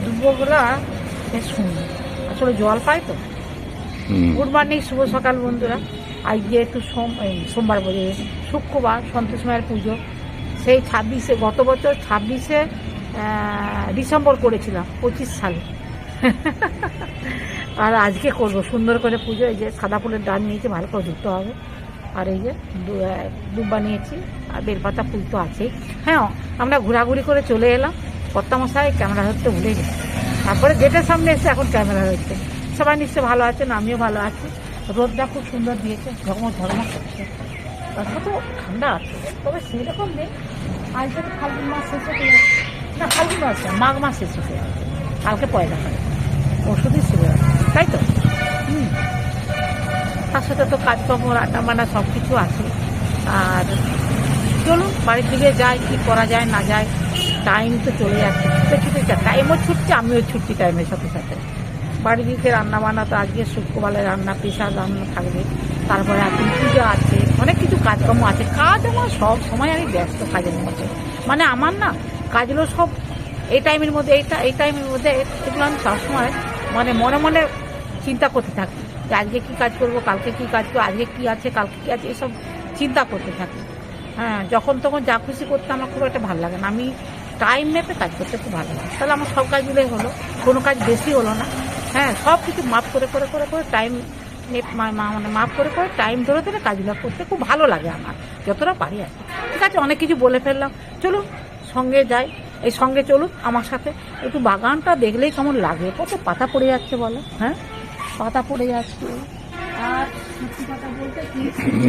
দুপুরবেলা বেশ সুন্দর, আসলে জল পাই তো। গুড মর্নিং, শুভ সকাল বন্ধুরা। আজকে একটু সোমবার বলে শুক্রবার সন্তোষ মায়ের পুজো। সেই 26-এ, গত বছর 26-এ ডিসেম্বর করেছিলাম 25 সালে। আর আজকে করব সুন্দর করে পুজো। এই যে সাদা ফুলের ডাল নিয়েছি, ভালো করে ধুতে হবে। আর এই যে দুব্বা নিয়েছি, আর বেলপাতা ফুল তো আছেই। হ্যাঁ, আমরা ঘোরাঘুরি করে চলে এলাম। কর্তামশাই ক্যামেরা ধরতে ভুলে গেছি, তারপরে গেটের সামনে এসে এখন ক্যামেরা হচ্ছে। সবাই নিশ্চয়ই ভালো আছেন, আমিও ভালো আছি। রোদটা খুব সুন্দর দিয়েছে, ঝকমক ঝকমক করছে। তারপর তো ঠান্ডা আছে, তবে সেরকম নেই। আজ থেকে ফাল্গুন মাস শেষ হতে যাচ্ছে, না ফাল্গুন মাস না, মাঘ মাস শেষ হতে যাচ্ছে। কালকে পয়লা করে ওষুধই শুরু আছে, তাই তো। তার সাথে তো কাজকর্ম, রান্না বান্না সব কিছু আছে। আর চলুন বাড়ির দিকে যাই, কী করা যায় না যায়। টাইম তো চলে যাচ্ছে, ছুটে ছুটে টাইমও ছুটছে, আমিও ছুটছি টাইমের সাথে সাথে। বাড়ির দিকে রান্না বান্না তো আজকে শুক্রবারে রান্না, পেশার রান্না থাকবে। তারপরে এখন পুজো আছে, অনেক কিছু কাজকর্ম আছে। কাজ আমার সব সময় আমি ব্যস্ত কাজের মধ্যে। মানে আমার না কাজগুলো সব এই টাইমের মধ্যে, এই টাইমের মধ্যে এগুলো আমি সবসময় মানে মনে মনে চিন্তা করতে থাকি যে আজকে কী কাজ করবো, কালকে কী কাজ করবো, আজকে কী আছে, কালকে কী আছে, এসব চিন্তা করতে থাকি। হ্যাঁ, যখন তখন যা খুশি করতে আমার খুব একটা ভালো লাগে না। আমি টাইম মেপে কাজ করতে খুব ভালো লাগে। তাহলে আমার সব কাজগুলোই হলো, কোনো কাজ বেশি হলো না। হ্যাঁ, সব কিছু মাপ করে করে করে করে টাইম মানে মাপ করে করে টাইম ধরে ধরে কাজগুলো করতে খুব ভালো লাগে আমার, যতটা পারি আর কি। ঠিক আছে, অনেক কিছু বলে ফেললাম। চলুন সঙ্গে যাই, এই সঙ্গে চলুন আমার সাথে। একটু বাগানটা দেখলেই কেমন লাগে, কত পাতা পড়ে যাচ্ছে বলো। হ্যাঁ, পাতা পড়ে যাচ্ছে। আর সত্যি কথা বলতে কি,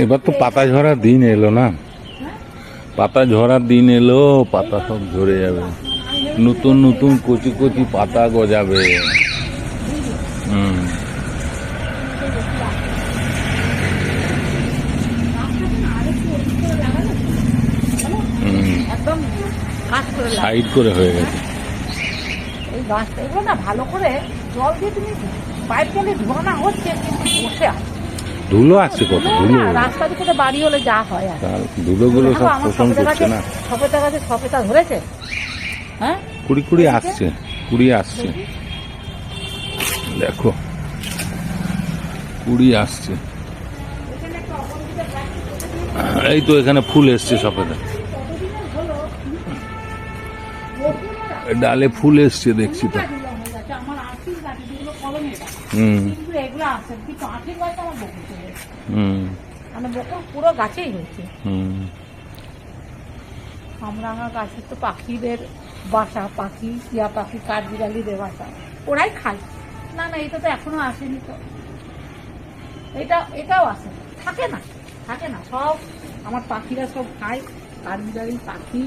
এবার তো পাতা ঝরার দিন এলো না, পাতা ঝরার দিন এলো, পাতা সব ঝরে যাবে, নতুন নতুন কচি কচি পাতা গজাবে। একদম সাইড করে হয়ে গেছে এই গাছটা। এগুলো না ভালো করে জল দিয়ে তুমি পাইপ জলে ধোয়ানো হচ্ছে, কিন্তু বসে আছে ধুলো আছে, কত ধুলো। রাস্তা দিকে বাড়ি হলে যা হয় আর ধুলো গুলো সব শোষণ করছে না। সপেতা গাছে সপেতা ধরেছে। হ্যাঁ, কুড়ি কুড়ি আসছে, কুড়ি আসছে, দেখো কুড়ি আসছে। এই তো এখানে ফুল এসছে সপেতা, ডালে ফুল এসছে দেখছি তো। পুরো গাছেই হয়েছে। কামরাঙা গাছের তো পাখিদের বাসা, পাখি, টিয়া পাখি, কাঠবিড়ালিদের বাসা, ওরাই খায়। না না, এটা তো এখনো আসেনি তো। এটাও আসে, থাকে না সব আমার পাখিরা সব খায়। কাঠবিড়ালি, পাখি,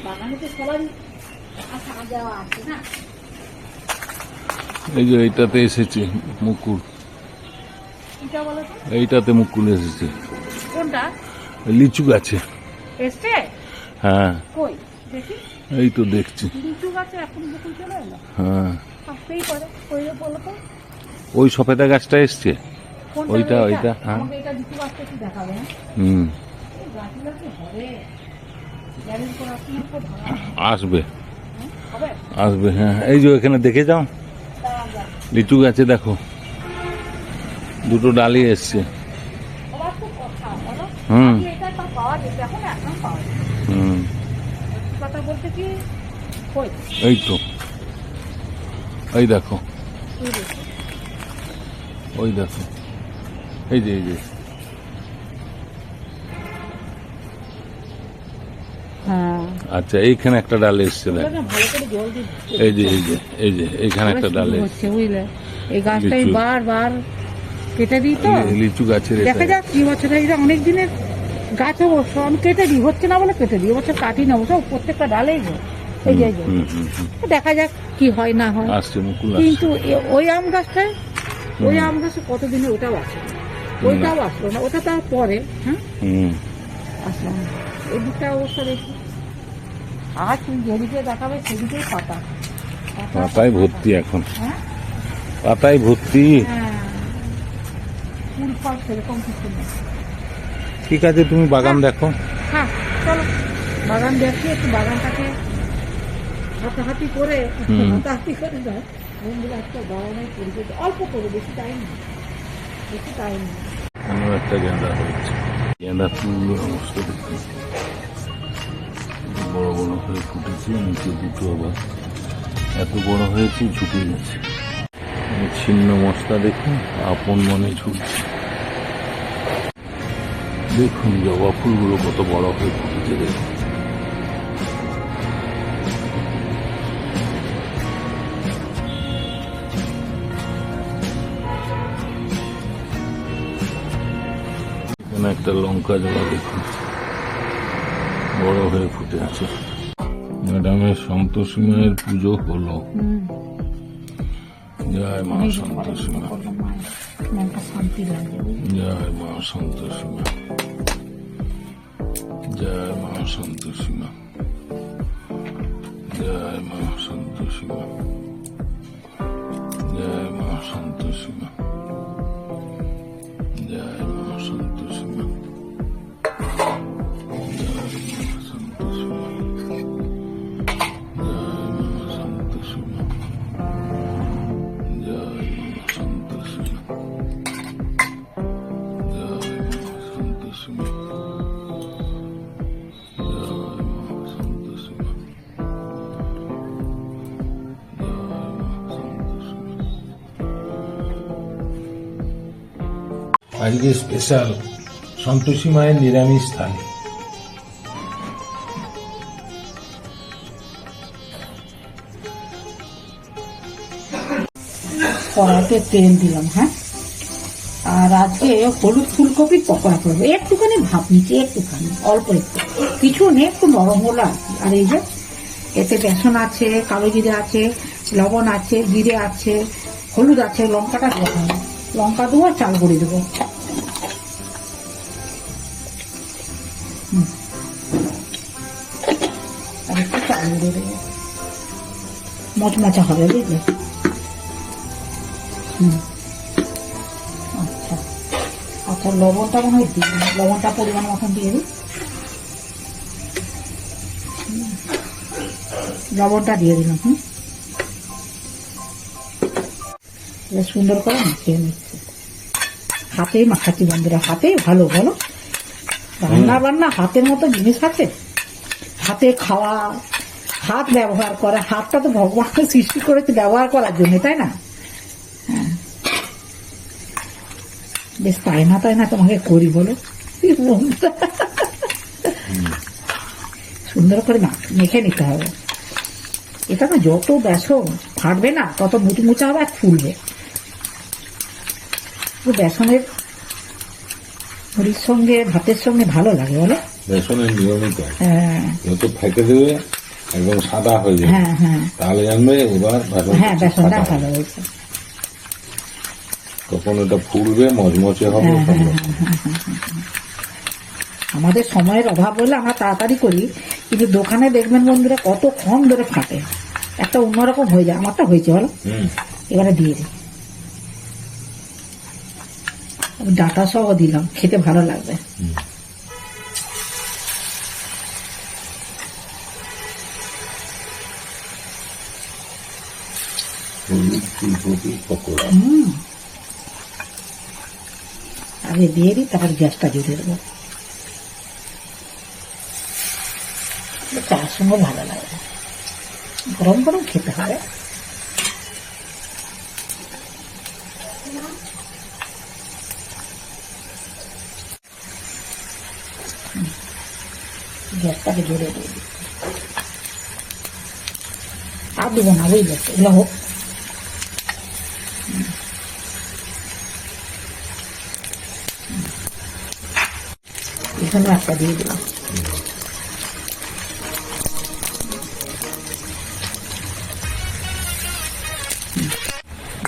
বাগানে তো সবাই আসা যাওয়া আছে না। এই যে এইটাতে এসেছে মুকুল, এইটাতে মুকুল এসেছে। কোনটা? লিচু গাছে এসছে। হ্যাঁ, কই দেখি। এই তো দেখছি লিচু গাছে এখন মুকুল চলে এলো। হ্যাঁ, আসতেই পারে। কই বলো তো, ওই সফেদা গাছটা এসছে, ওইটা ওইটা। হ্যাঁ, এটা লিচু গাছটা কি দেখাবে? গাছগুলো কি হবে? আসবে আসবে। হ্যাঁ, এই যে এখানে দেখে যাও, লিচু গাছে দেখো দুটো ডালি এসছে। এই তো, এই দেখো, ওই দেখো, এই যে আচ্ছা, এইখানে একটা ডাল এসছে দেখ। এই যে এইখানে একটা ডাল এসছে, বুঝলে। এই গাছটাই বারবার কেটে দিই তো, লিচু গাছের দেখা যাক কি বছর। এইটা অনেক দিনের গাছ, অবশ্য আমি কেটে দিই, হচ্ছে না বলে কেটে দিই। এবছর কাটি না অবশ্য, প্রত্যেকটা ডালেই এই যে দেখা যাক কি হয় না হয়। কিন্তু ওই আম গাছটায়, ওই আম গাছে কতদিনে ওটাও আসে, ওইটাও আসলো না, ওটা তার পরে। হ্যাঁ, আসলো না। এই দিকটা অবস্থা দেখি। আর তুমি যেদিকে দেখাবে সেদিকেই পাতা, পাতায় ভর্তি এখন। হ্যাঁ, পাতায় ভর্তি। ফুল ফল সেরকম কিছু নেই। ঠিক আছে, তুমি বাগান দেখো। হ্যাঁ চলো বাগান দেখি, একটু বাগানটাকে হাতাহাতি করে হাতাহাতি করে যায় বন্ধুরা একটা বাড়ানোর পরিবেশ অল্প করে, বেশি টাইম না, বেশি টাইম না। একটা গেঁদা হয়েছে, গেঁদা ফুলের অবস্থা দেখুন, বড় বড় হয়ে ফুটেছে, নিচে দুটো আবার এত বড় হয়েছে ঝুঁকে গেছে। ছিন্ন মশলা দেখুন আপন মনে ঝুলছে। দেখুন জবা ফুলগুলো কত বড় হয়ে ফুটেছে দেখুন। এখানে একটা লঙ্কা জবা দেখুন বড় হয়ে ফুটে আছে। ম্যাডামের সন্তোষী মায়ের পুজো হলো। জয় মা সন্তোষী মা, জয় মা সন্তোষী মা, জয় মা সন্তোষী মা, জয় মা সন্তোষী মা, জয় মা সন্তোষী মা, জয় মা সন্তোষী মা, আজকে স্পেশাল সন্তোষী মায়ের নিরামিষ থালি। কড়াইতে তেল দিলাম, হ্যাঁ, আর আজকে হলুদ ফুলকপির পকোড়া করবো। একটুখানি ভাপ নিচ্ছি, একটুখানি অল্প একটু, কিছু নেই, একটু নরম হলো আর কি। আর এই যে এতে বেসন আছে, কালো জিরে আছে, লবণ আছে, জিরে আছে, হলুদ আছে, লঙ্কাটা দেবো, লঙ্কা দেবো, চাল গুঁড়ি দেবো। আর একটু চাল গুঁড়ো দেবো, মচমচা হবে, বুঝলে? আচ্ছা আচ্ছা, লবণটা মনে হয় দিই, লবণটা পরিমাণ মতন দিয়ে দিই, লবণটা দিয়ে দিলাম। সুন্দর করে মাখিয়ে নিচ্ছি, হাতেই মাখাচ্ছি বন্ধুরা, হাতেই ভালো। বলো, রান্না বান্না হাতের মতো জিনিস আছে? হাতে খাওয়া, হাত ব্যবহার করা, হাতটা তো ভগবান সৃষ্টি করেছে ব্যবহার করার জন্য, তাই না? বেশ তাই না তোমাকে করি, বলো। সুন্দর করে মেখে নিতে হবে। এটা না যত বেসন ফাটবে না তত মুচমুচা হবে আর ফুলবে। বেসনের মুড়ির সঙ্গে ভাতের সঙ্গে ভালো লাগে, বলো। বেসনের নিয়মিত হ্যাঁ, যত ফেটে দেবে একদম সাদা হয়ে যাবে। হ্যাঁ হ্যাঁ, তাহলে জানবে এবার হ্যাঁ বেসনটা ভালো হয়েছে। তখন এটা ফুলবে, মচমচে হবে। আমাদের সময়ের অভাব হলে আমরা তাড়াতাড়ি করি, কিন্তু দোকানে দেখবেন বন্ধুরা কতক্ষণ ধরে ফাটে, একটা অন্যরকম হয়ে যায়। আমারটা হয়েছে, বলো। এবারে দিয়ে দিই, ডাটা সহ দিলাম, খেতে ভালো লাগবে। আগে দিয়ে দিই, তারপর গ্যাসটা দিয়ে দেবো। চার সঙ্গে ভালো লাগবে, গরম গরম খেতে হবে। গ্যাসটাকে জোরে দিয়ে দিই, আর দেবো না, বুঝলে, এগুলো হোক। এখানে একটা দিয়ে দিলাম।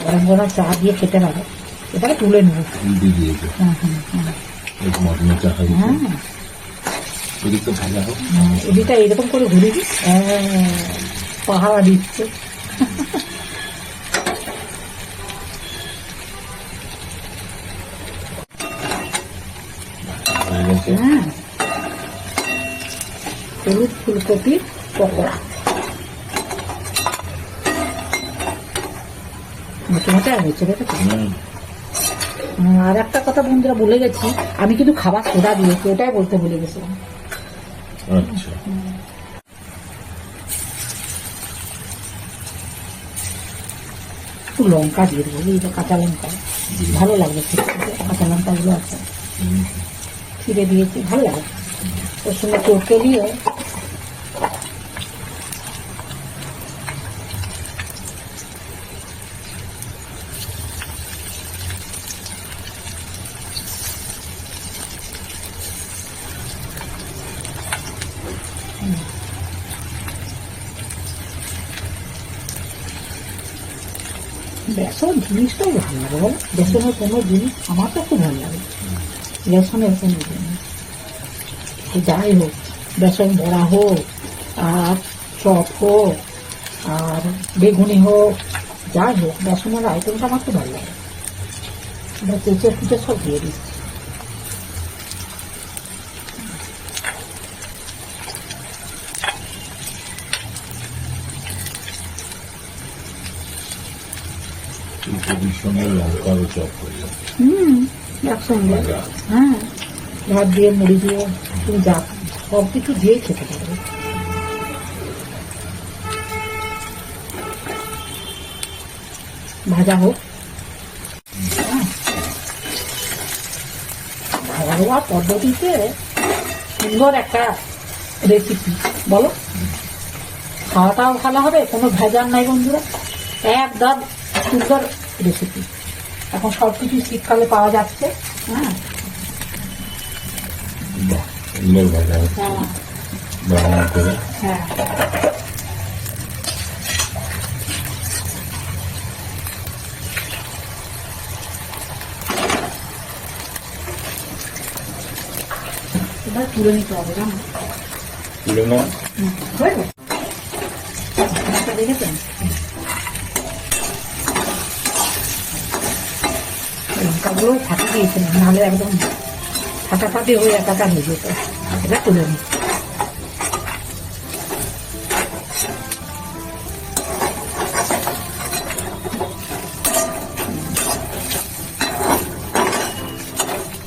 গরম গরম চা দিয়ে খেতে হবে। এটাকে তুলে নেবো। এদিকটা এরকম করে ঘুরে দিই, পাহাড়া দিচ্ছে। হলুদ ফুলকপির পকোড়া। মোটে মোটে হয়েছে দেখেছো? আর একটা কথা বন্ধুরা বলে গেছি, আমি কিন্তু খাবার সোডা দিয়েছি, ওটাই বলতে ভুলে গেছিলাম। আচ্ছা, একটু লঙ্কা দিয়ে দেবো, এই যে কাঁচা লঙ্কা, ভালো লাগবে খেতে। কাঁচা লঙ্কাগুলো আছে, ছিঁড়ে দিয়েছি, ভালো লাগে। ওর সঙ্গে চটকে দিয়ে বেসন জিনিসটাই ভালো লাগে বলো, বেসনের কোনো জিনিস আমার তো খুব ভালো লাগে, বেসনের কোনো জিনিস। যাই হোক, বেসন বড়া হোক, আর চপ হোক, আর বেগুনি হোক, যাই হোক, বেসনের আইটেমটা আমার খুব ভালো লাগে। আমরা কেচে কুচে সব দিয়ে দিচ্ছি। ফুলকপির সঙ্গে লঙ্কারও চপ হয়ে যাবে। একসঙ্গে, হ্যাঁ, ভাত দিয়ে মুড়ি দিয়ে তুমি যা সব কিছু দিয়ে খেতে পারবে। ভাজা হোক, ঘরোয়া পদ্ধতিতে সুন্দর একটা রেসিপি বলো, খাওয়াটাও ভালো হবে, কোনো ভেজাল নাই বন্ধুরা, একদম সুন্দর রেসিপি। এখন সব কিছু শীতকালে পাওয়া যাচ্ছে। হ্যাঁ, বাহ, সুন্দর ভাজা হচ্ছে, হ্যাঁ, ব্রাউন করে। হ্যাঁ। এবার তুলে নিতে হবে, জানো? তুলে নাও। হয়ে গেছে? দেখেছেন লঙ্কাগুলো ফাটি দিয়েছিলাম, নাহলে একদম ফাটাফাটি হয়ে একাকার হয়ে যেত। এটা তুলে নিই।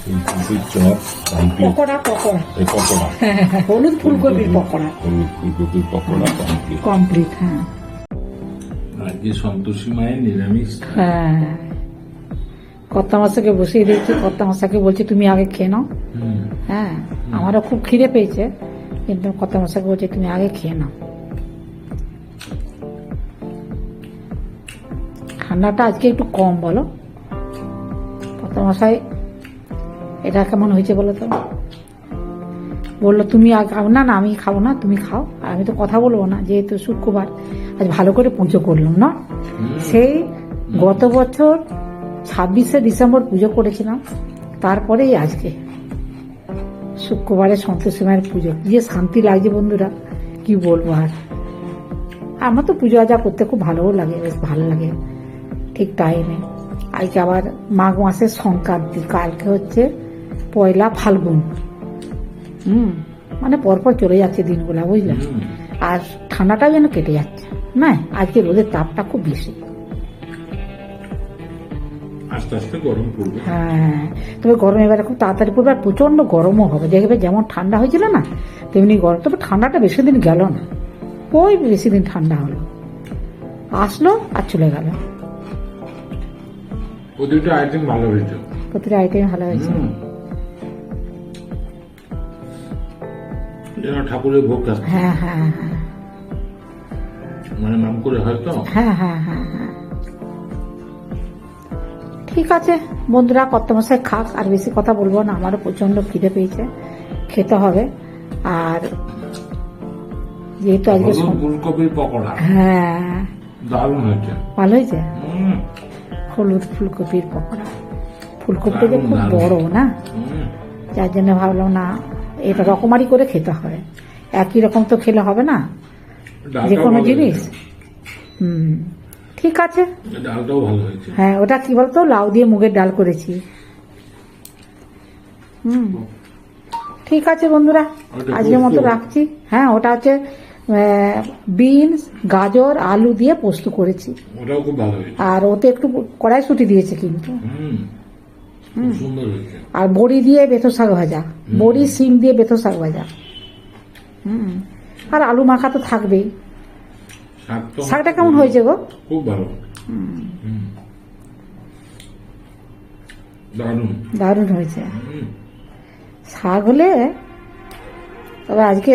ফুলকপির চপ কমপ্লিট। পকোড়া, পকোড়া, এই পকোড়া, হলুদ ফুলকপির পকোড়া হলুদ ফুলকপির পকোড়া কমপ্লিট। কমপ্লিট। হ্যাঁ, আজকে সন্তোষী মায়ের নিরামিষ। হ্যাঁ, কর্তা মশাকে বসিয়ে দিয়েছি, কর্তা মশাকে বলছি তুমি আগে খেয়ে নাও। হ্যাঁ, আমারও খুব খিদে পেয়েছে, কিন্তু কর্তা মশাকে বলছি তুমি আগে খেয়ে নাও। ঠান্ডাটা আজকে একটু কম বলো। কর্তা মশাই এটা কেমন হয়েছে বলো তো, বললো তুমি না না আমি খাবো না, তুমি খাও। আর আমি তো কথা বলবো না, যেহেতু শুক্রবার, আজ ভালো করে পুজো করলাম না। সেই গত বছর 26শে ডিসেম্বর পুজো করেছিলাম, তারপরেই আজকে শুক্রবারে সন্তোষী মায়ের পুজো। যে শান্তি লাগছে বন্ধুরা, কি বলবো। আর আমার তো পুজো আজা করতে খুব ভালোও লাগে, বেশ ভালো লাগে ঠিক টাইমে। আজকে আবার মাঘ মাসের সংক্রান্তি, কালকে হচ্ছে পয়লা ফাল্গুন। মানে পরপর চলে যাচ্ছে দিনগুলা, বুঝলে। আর ঠান্ডাটা যেন কেটে যাচ্ছে না, আজকে রোদের তাপটা খুব বেশি। আস্তে আস্তে গরম পড়বে। হ্যাঁ, তবে গরম এবারে খুব তাড়াতাড়ি পড়বে, আর প্রচন্ড গরমও হবে। দেখবে যেমন ঠান্ডা হয়েছিল না, তেমনি গরম। তবে ঠান্ডাটা বেশি দিন গেল না, ওই বেশি দিন ঠান্ডা হলো, আসলো আর চলে গেল। প্রতিটা আইটেম ভালো হয়েছে, প্রতিটা আইটেম ভালো হয়েছে। যেন ঠাকুরের ভোগ খাচ্ছে, হ্যাঁ, হ্যাঁ, হ্যাঁ, মানে নাম করে হয়তো। হ্যাঁ, হ্যাঁ, হ্যাঁ, হ্যাঁ। ঠিক আছে বন্ধুরা, কর্তামশাই খাক, আর বেশি কথা বলবো না, আমারও প্রচন্ড খিদে পেয়েছে, খেতে হবে। আর যেহেতু আজকে ফুলকপির পকোড়া, হ্যাঁ দারুণ হয়েছে, ভালো হয়েছে। হলুদ ফুলকপির পকোড়া, ফুলকপিটা যে খুব বড় না, যার জন্য ভাবলাম না এটা রকমারি করে খেতে হবে, একই রকম তো খেলে হবে না যে কোনো জিনিস। ঠিক আছে। ডালটাও ভালো হয়েছে। হ্যাঁ, ওটা কি বলতো, লাউ দিয়ে মুগের ডাল করেছি। ঠিক আছে বন্ধুরা, আজকের মতো রাখছি। হ্যাঁ, ওটা হচ্ছে বিনস, গাজর, আলু দিয়ে পোস্ত করেছি। ওটাও খুব ভালো হয়েছে। আর ওতে একটু কড়াইশুঁটি দিয়েছে কিন্তু। খুব সুন্দর হয়েছে। আর বড়ি দিয়ে বেথো শাক ভাজা, বড়ি সিম দিয়ে বেথো শাক ভাজা। আর আলু মাখা তো থাকবেই। শাকটা কেমন হয়েছে গো? খুব ভালো, দারুণ দারুণ হয়েছে। শাক হলে, তবে আজকে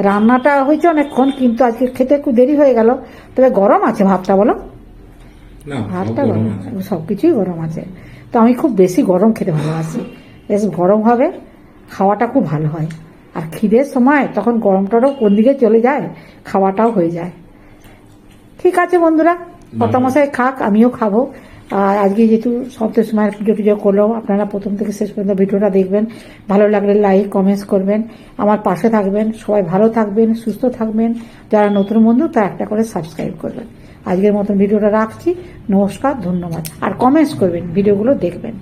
রান্নাটা হয়েছে অনেকক্ষণ, কিন্তু আজকে খেতে একটু দেরি হয়ে গেল। তবে গরম আছে ভাতটা, বলো? না, ভাতটা গরম, সবকিছুই গরম আছে। তো আমি খুব বেশি গরম খেতে ভালোবাসি, বেশ গরম হবে, খাওয়াটা খুব ভালো হয়। আর খিদের সময় তখন গরমটাও কোন দিকে চলে যায়, খাওয়াটাও হয়ে যায়। ঠিক আছে বন্ধুরা, কর্তামশাই খাক, আমিও খাবো। আর আজকে যেহেতু সন্তোষ মায়ের পুজো টুজো করলো, আপনারা প্রথম থেকে শেষ পর্যন্ত ভিডিওটা দেখবেন। ভালো লাগলে লাইক কমেন্টস করবেন, আমার পাশে থাকবেন। সবাই ভালো থাকবেন, সুস্থ থাকবেন। যারা নতুন বন্ধু তারা একটা করে সাবস্ক্রাইব করবেন। আজকের মতন ভিডিওটা রাখছি। নমস্কার, ধন্যবাদ। আর কমেন্টস করবেন, ভিডিওগুলো দেখবেন।